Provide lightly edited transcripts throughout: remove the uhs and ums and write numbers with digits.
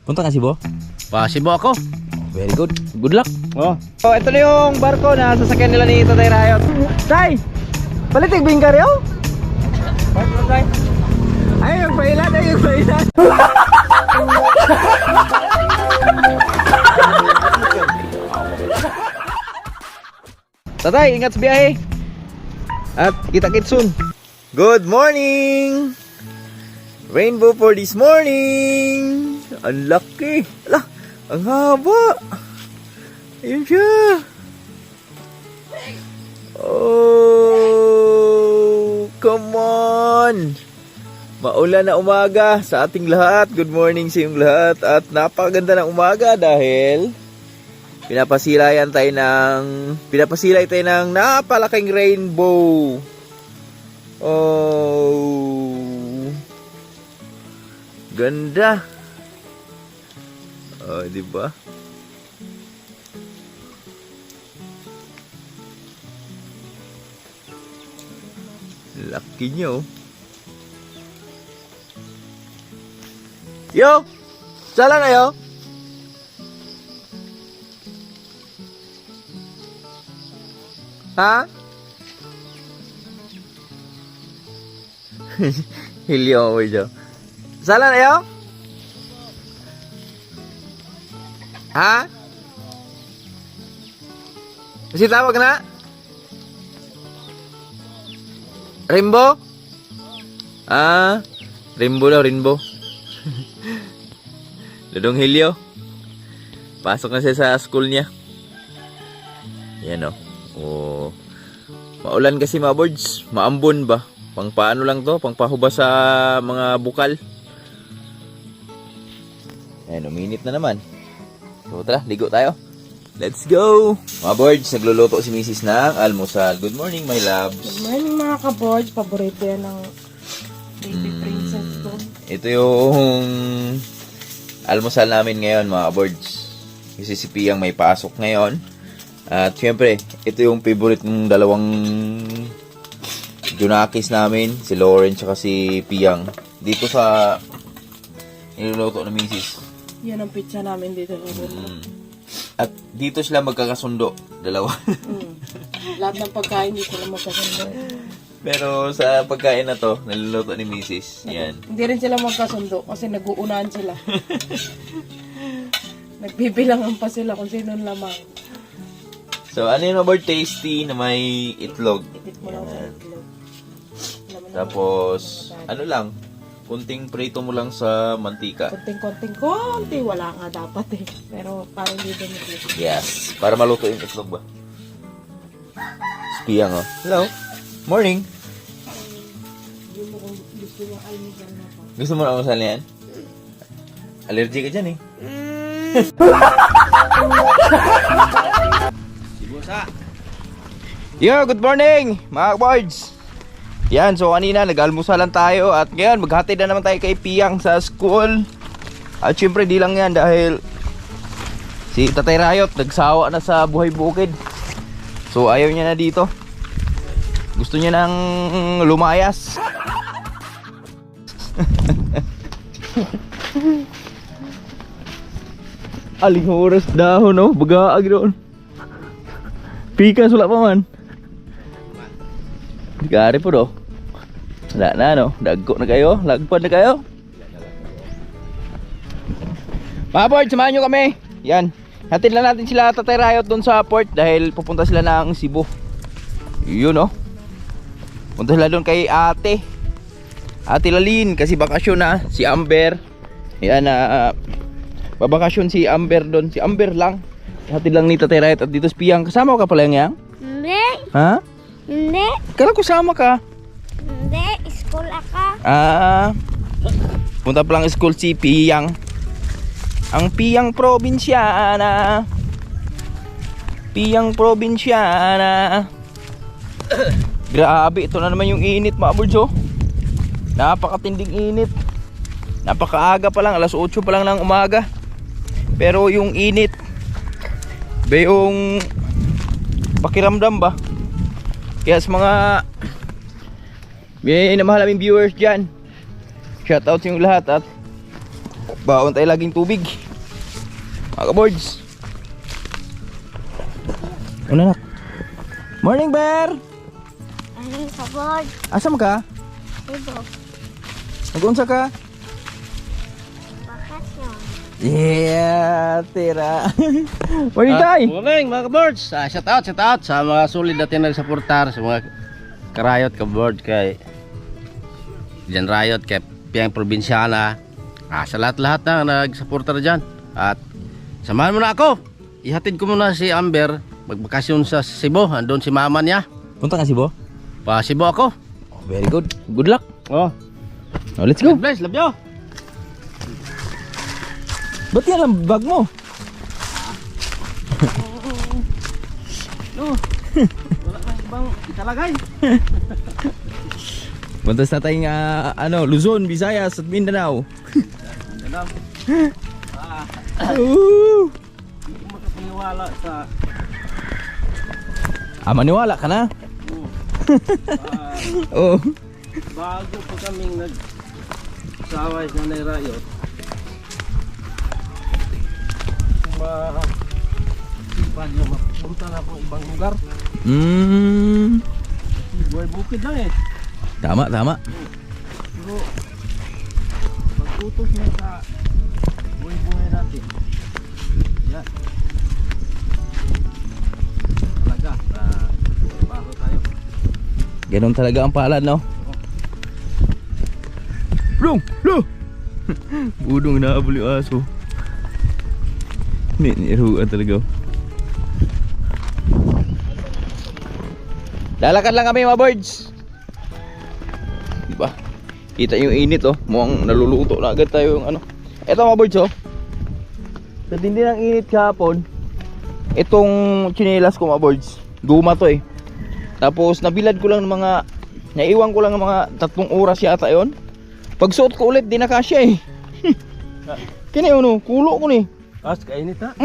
Punta ka Cebu? Pasibo ako. Very good. Good luck. Oh. So, ito na yung barko na sasakyan nila ni Tatay Rayot. Tay! Palitig bing ka rin? Ay, yung pailan, ay, yung pailan. Tatay, ingat sa biyahe. At kita-kits soon. Good morning! Rainbow for this morning! Ang laki! Ala, ang haba! Ayun siya! Oh, come on! Maulan na umaga sa ating lahat. Good morning sa inyong lahat. At napakaganda ng umaga dahil pinapasilay tayo ng napalaking rainbow. Oh, ganda. Oh, di ba? Laki nyo. Yo! Sala na yo? Ha? Hilyo mo dyan. Sala na yo? Ha? Kasi tawag na? Rainbow? Ah, rainbow daw, rainbow. Dudong Hilyo. Pasok na siya sa school niya. Yan o. Oh. Maulan kasi mga birds. Maambon ba? Pang paano lang to? Pang pahuba sa mga bukal. Ayan, uminit na naman. So tara, ligo tayo. Let's go! Mga birds, nagluluto si Mrs. ng almusal. Good morning, my loves. Good morning mga ka-board. Paborito yan ng baby princess ko. Ito yung almusal namin ngayon, mga birds. Kasi si Piyang may pasok ngayon. At syempre, ito yung favorite ng dalawang Junakis namin, si Lauren tsaka si Piyang. Dito sa niluluto ng Mrs. Yan ang pizza namin dito. At dito sila magkakasundo, dalawa. Lahat ng pagkain dito lang magkasundo. Pero sa pagkain na to, niluluto ni Mrs. Yan. Hindi rin sila magkasundo kasi nag-uunahan sila. Nagbibilangan pa sila kung sino lamang. So, ano yung about tasty na may itlog? Itit mo lang sa itlog. Tapos, ano lang, kunting prito mo lang sa mantika. Konting-konting. Wala nga dapat eh. Pero parang hindi din ito. Yes, para maluto yung itlog ba? Piyang oh. Hello. Morning. Gusto mo na almusal yan? Allergy ka dyan eh. Yo, good morning mga boys. Yan, so kanina nag-almusalan tayo at ngayon maghatid na naman tayo kay Piyang sa school. At syempre di lang yan dahil si Tatay Rayot nagsawa na sa buhay bukid. So ayaw niya na dito. Gusto niya nang lumayas. Aling oras dahon no, bagaag doon. Pika wala pa man. Gari po do. Wala na no, dagko na kayo, lagpad na kayo. Mga board, samahan nyo kami. Yan, hatid lang natin sila Tatay Rayot doon sa port dahil pupunta sila ng Cebu. Yun no. Punta sila doon kay Ate Lalin kasi bakasyon na si Amber. Yan babakasyon si Amber doon. Si Amber lang. Hatid lang ni Tatay Rayot at dito si Piyang. Kasama ka pala yang? Hindi. Ha? Hindi. Kala ko sama ka. Hindi. School ako. Punta pa lang school si Piyang. Ang Piyang Probinsyana. Piyang Probinsyana. Grabe, ito na naman yung init mga birds oh. Napakatinding init. Napakaaga pa lang, alas 8 pa lang ng umaga. Pero yung init ba yung pakiramdam ba? Kaya sa mga may namahal aming viewers dyan, shoutout sa yung lahat at Baon tayo laging tubig. Mga kaboards. Una na. Morning, Bear! Ang sabod. Asam ka? Ibo. Nag-unsa ka? Bakasyon. Yeah, tira. Morning, Tay! Morning mga kaboards. Shout out sa mga solid natin nagsuportar sa mga karayot kaboard kay Diyan Rayot kay Piang Probinsyana. Sa lahat-lahat na nagsuportar diyan. At samahan mo na ako. Ihatid ko muna si Amber magbakasyon sa Cebu. Andun si mama niya. Punta ka, Sibo? Pa Cebu ako. Oh, very good. Good luck. Oh, Oh, let's go. God bless, love you. Ba't yan ang bag mo? Wala na ibang italagay. Puntas na tayong Luzon, Visayas at Mindanao. Ooh. Hindi mo makapaniwala sa Maniwala ka na? Oo. bago pa kaming nagsaway sa Nanay Rayot. Paano mapunta na po ibang lugar? Buhay bukid lang eh. Tama. Pero magtutos na sa buhay natin. Yan. Talaga, trabaho tayo. Ganon talaga ang palad, no? Long! Budong naabol yung aso. Niruan talaga. Lalakad lang kami mga birds. Diba? Kita yung init oh. Mukhang naluluto na agad tayo yung ano. Eto mga birds oh. Sa tindi ng init kahapon, itong chinelas ko mga birds, guma to eh. Tapos nabilad ko lang ng mga, naiwan ko lang ng mga 3 oras yata yon. Pag suot ko ulit, di na kasya eh. Kini yun oh, kulo ko ni. Kainit ha?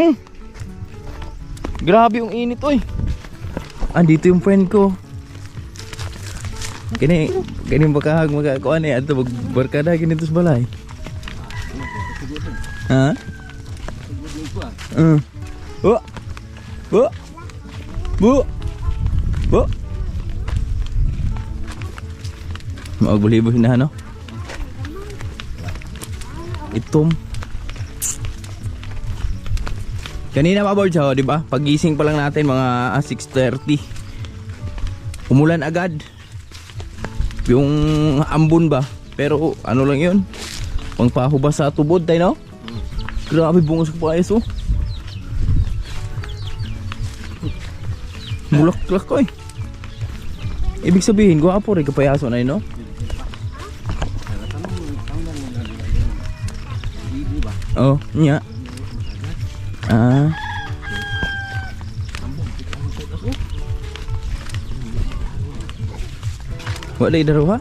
Grabe yung init oy. Andito yung friend ko. Kini bakahag magkakuan eh. Ato magbarkada ganito sa balay. Ha? Bu. Magbuli-buli na ano? Itom. Kanina mga boards di ba? Pagising pa lang natin mga 6:30. Umulan agad. Yung ambon ba? Pero ano lang 'yun? Pangpahubas sa tubod tayo, no? Grabe bungos ko pa iso. Mulak-lak ko eh. Ibig sabihin, gwapo rin kapayaso na yun, no? Oh, nya. Wala idaro ha?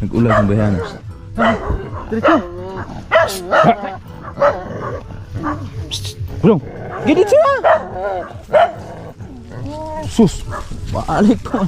Nag-ulag ng bayanas. Diretso! Gulong! Gidit siya! Sus! Maalik ko!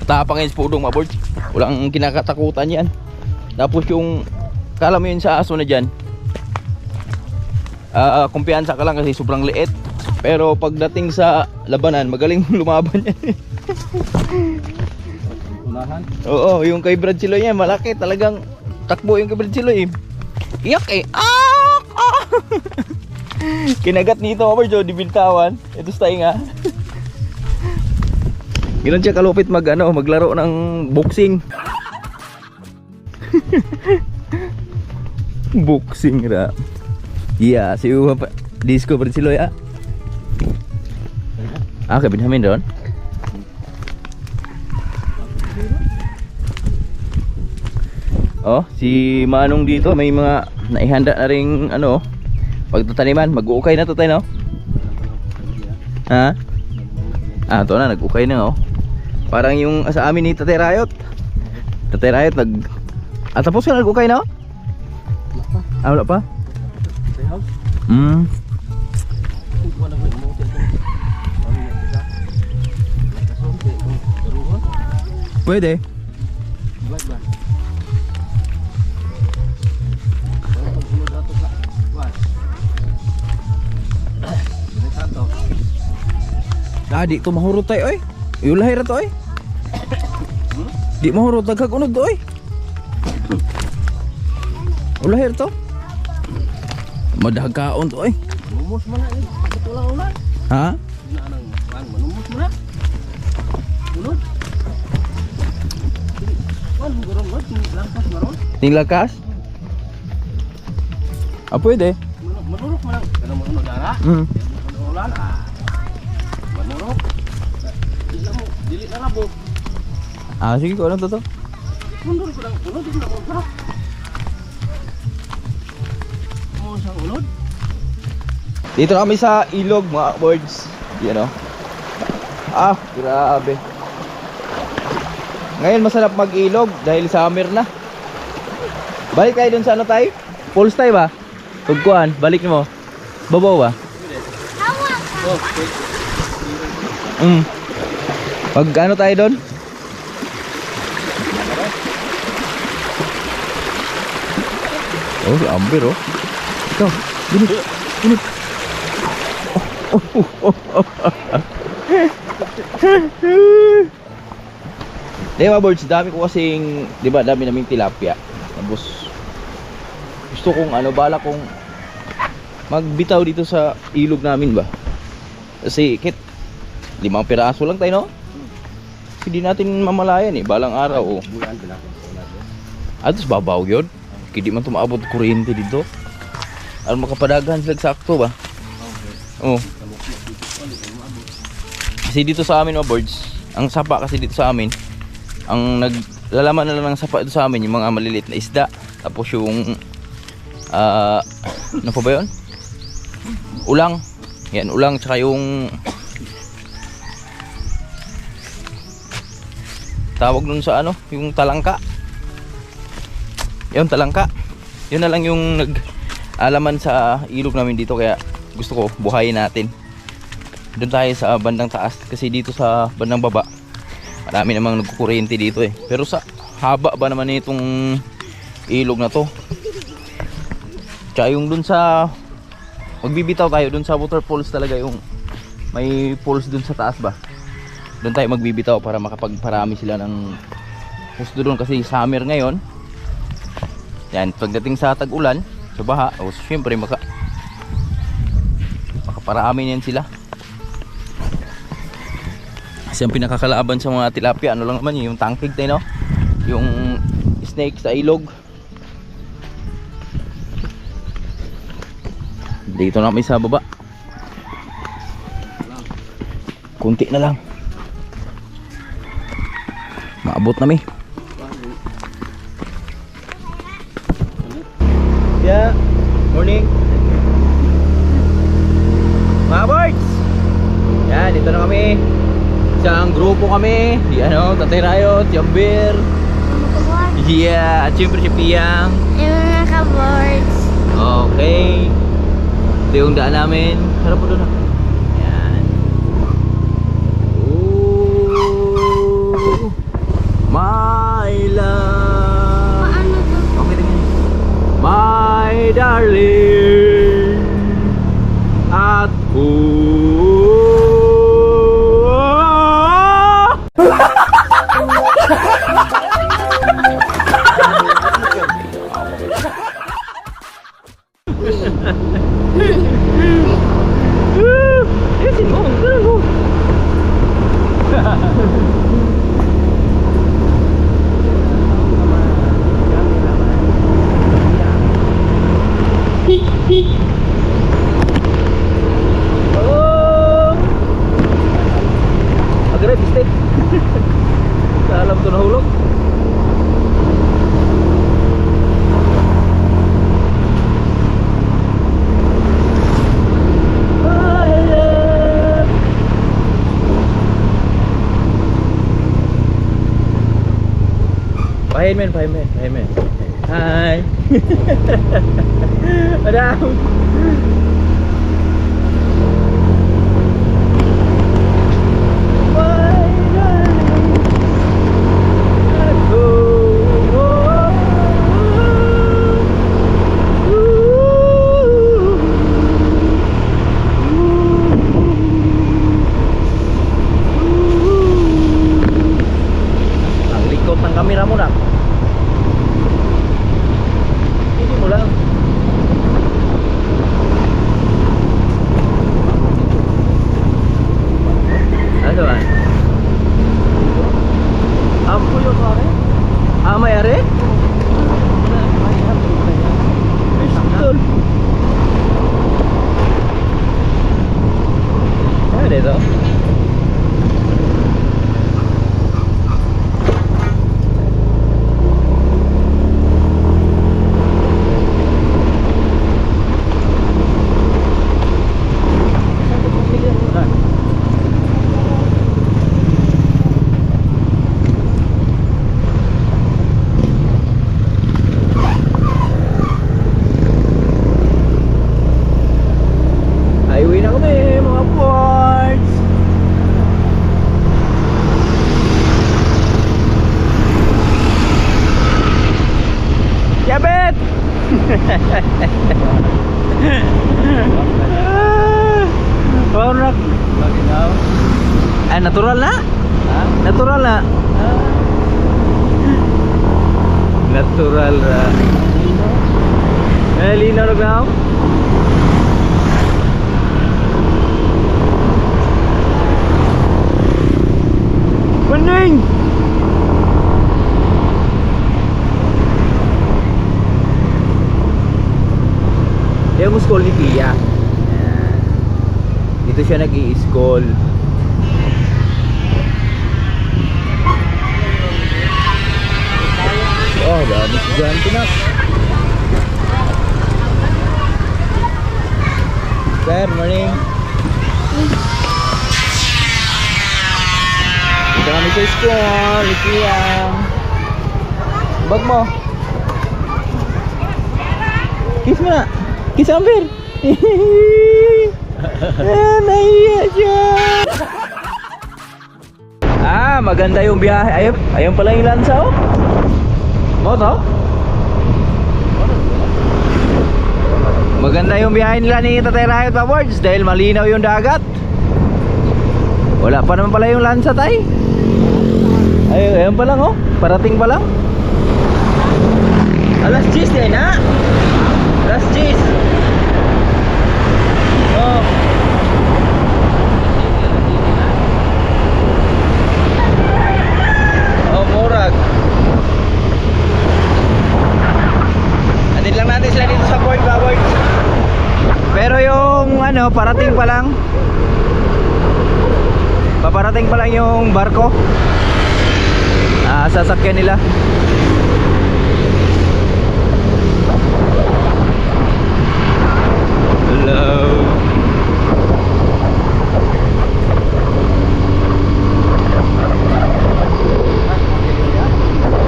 Tapang yung pudong mga board. Walang kinakatakutan yan. Tapos yung kala mo yun sa aso na dyan, kumpiyansa ka lang kasi sobrang liit. Pero pagdating sa labanan, magaling lumaban yan. Oo, yung kay Brad Siloy yan, malaki. Talagang takbo yung kay Brad Siloy. Iyak eh. Kinagat nito mga board, dibintawan. Ito sa tayo nga. Ganoon siya kalupit maglaro ng boxing. Boxing ra. Yeah, si Uwa disco pa si Loy kay Benjamin doon. Oh, si Manong dito may mga naihanda na ring ano, pagtataniman, mag-uukay na to tayo, no? Ha? Ah, ito na, nag-ukay na, oh. Parang yung sa amin ni Tatay Rayot. Tatay Rayot tapos ka na nag-ukay na, oh? Ah, wala pa? Pwede. Di to mahurot tayo, oy. Iulahay ra to, oy. Di mahurot dagag unod to, oy. Ulahay ra to. Madahagkaon to, oy. Manumos man na, betul lang. Ha? Manumos man na. Ulod. Wan, gurong lot, langkas maron. Ting lakas? Ah, pwede. Manurok man, kana mo dara. Ulan manurok. Dili na rabo. Ah, sige ko, ano to? Mundur ko lang, ulod ko lang ulod. Mo sa ulod. Dito na kami sa ilog, mga birds. Yan, oh. Ah, grabe. Ngayon masarap mag-ilog dahil summer na. Balik tayo dun sa ano tayo? Falls tayo ba? Tugkuhan, balik mo. Babaw ba? Pag ano tayo doon? Oh, si Amber, oh. Ito, ginit. Di ba, birds, dami ko kasing, di ba, dami naming tilapia. Tapos gusto kong ano, bala kong magbitaw dito sa ilog namin ba. Kasi 5 piraso lang tayo, no? Kasi di natin mamalayan eh, balang araw, oh. Atos babaw yun. Kaya di man tumaabot kuryente dito. Alam makapadaghan sila sakto ba? Oh. Kasi dito sa amin, mga birds, ang sapa kasi dito sa amin, ang naglalaman na lang ng sapa dito sa amin yung mga maliliit na isda. Tapos yung ano pa ba yun? Ulang. Yan, ulang, tsaka yung tawag nun sa ano, yung talangka. Yun, talangka. Yun na lang yung nag-alaman sa ilog namin dito, kaya gusto ko buhayin natin. Doon tayo sa bandang taas, kasi dito sa bandang baba marami namang nagkukuryente dito eh. Pero sa haba ba naman itong ilog na to. Tsaka yung dun sa magbibitaw tayo dun sa waterfalls talaga, yung may falls dun sa taas ba, dun tayo magbibitaw para makapagparami sila ng gusto dun, kasi summer ngayon. Yan, pagdating sa tag-ulan, sa baha, o syempre makaparami yan sila. Kasi ang pinakakalaban sa mga tilapia, ano lang naman yung tangkig tayo, no? Yung snake sa ilog. Dito na kami sa baba. Kunti na lang. Maabot na mi. Yeah, morning. Mga birds! Yan, dito na kami. Isang grupo kami. Si ano, Tatay Rayot, si Amber. Yeah, at syempre si Piyang. Mga ka-boards. Okay. Ito yung daan namin. Harap po doon. Yan. Ooh, my love. Paano to? Okay, tingin. My darling. At Pahimin. Hi. Madam. Ang likot ng kamera mo na. Hindi mo lang. Ano ba? Ampo yung pare? May are? Pistol. Ano dito? Highway na kami mga ports. Yabet! Wow, nak. Natural na? Natural na. Natural na. Lino na ba? Bening! Yung school ni Pia. Dito siya nag-i-school. Oh, dami estudyante na. Sir, morning. Dito kami sa school, Ikiyang. Bag mo. Kiss mo na. Kiss Amber. Nahiya siya. Maganda yung biyahe. Ayun pala yung lansa, oh. Mo to? Maganda yung biyahe nila ni Tatay Riot pa, boards, dahil malinaw yung dagat. Wala pa naman pala yung lansa, tay. Ayun pa lang, oh. Parating pa lang. Alas 10 din, ha? Alas 10. Oh. Oh, murag. Andin lang natin sila dito sa port, boards. Pero yung ano, parating pa lang. Paparating pa lang yung barko. Sasakyan nila. Hello.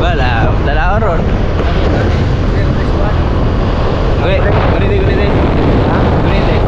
Wala, dala ron. Gunite. Ha? Gunite.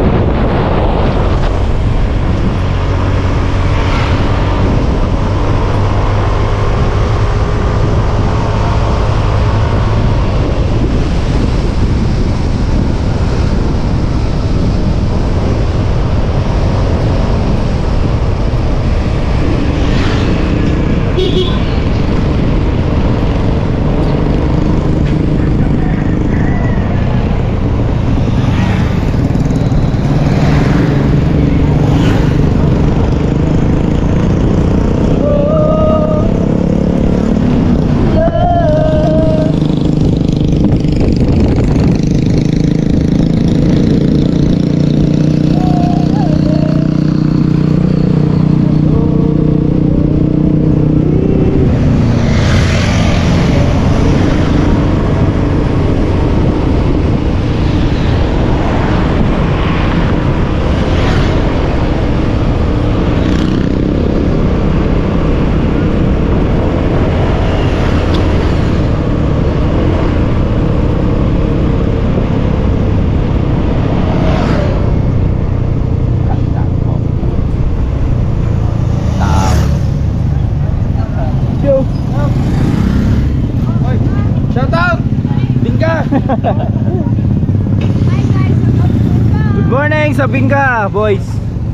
Good morning sa Bingka, boys.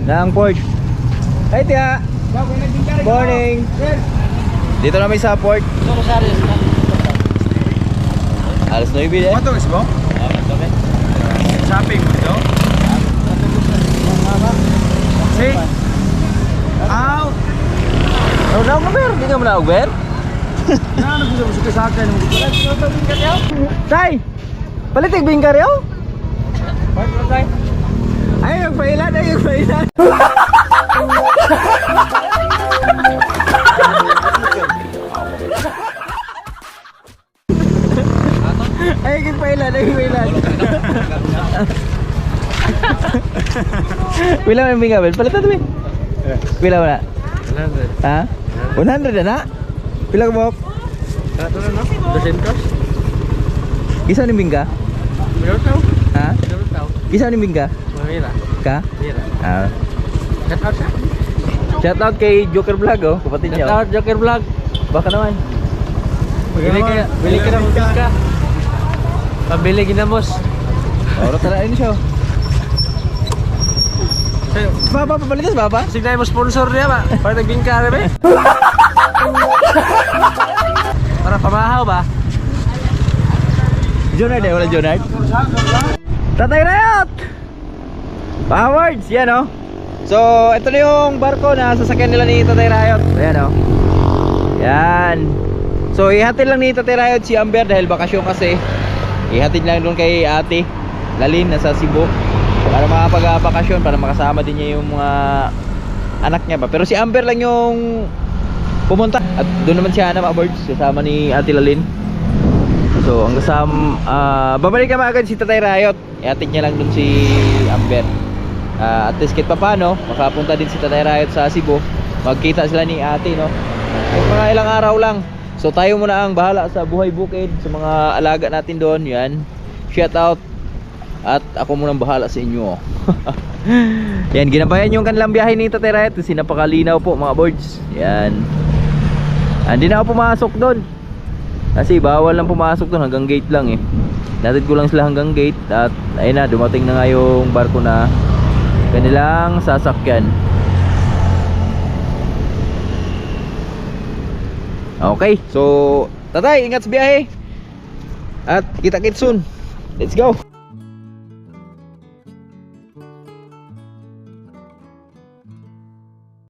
Ng port. Hey, tiya. Morning. Dito na may sa port. Alas 9 eh. Ano guys mo? Shopping mo dito? See? Out! Nauna ka, Ber? Hindi ka muna, Ber? Ano gusto mo sa akin? Tay! Palitig Bingka rin, oh? Ay, magpailan, ay, magpailan. Ay, magpailan, ay, magpailan. Pila mo yung Bingka, Bel? Palitan mo, Pila mo na? 100. Ha? 100 na na? Pila ka mo? 200. Isa ni Bingka? Ha? Isa ni Bingka? Ka? Ah. Shout out kay Joker Vlog, oh, kapatid niya. Shout out Joker Vlog. Baka naman. Bili ka ng ka. Pabili ginamos. Oro tara ini siya. Baba pabalitas baba. Signay mo sponsor niya ba? Para nagbingka rin ba? Para pamahaw ba? Jonard eh, wala Jonard. Tatay Riot! Powards, yan oh. So, ito na yung barko na sasakyan nila ni Tatay Riot. Ayan oh. Yan. So, ihatid lang ni Tatay Riot si Amber dahil bakasyon kasi. Ihatid lang doon kay ate Lalin nasa Cebu. Para makapag-bakasyon, para makasama din niya yung mga anak niya ba. Pero si Amber lang yung pumunta. At doon naman si Hana mga birds, kasama ni ate Lalin. So, ang babalik naman agad si Tatay Riot. Ihatid niya lang dun si Amber. At least kahit paano, makapunta din si Tatay Riot sa Cebu. Magkita sila ni ate, no? Kahit mga ilang araw lang. So, tayo muna ang bahala sa buhay bukid, sa mga alaga natin doon. Yan. Shout out. At ako muna ang bahala sa inyo. Yan, ginabayan yung kanilang biyahe ni Tatay Riot. Kasi napakalinaw po mga boards. Yan. Hindi na ako pumasok doon. Kasi bawal lang pumasok doon, hanggang gate lang eh. Natid ko lang sila hanggang gate. At ayun na, dumating na nga yung barko na kanilang sasakyan. Okay, so Tatay, ingat sa biyahe. At kita-kits soon. Let's go.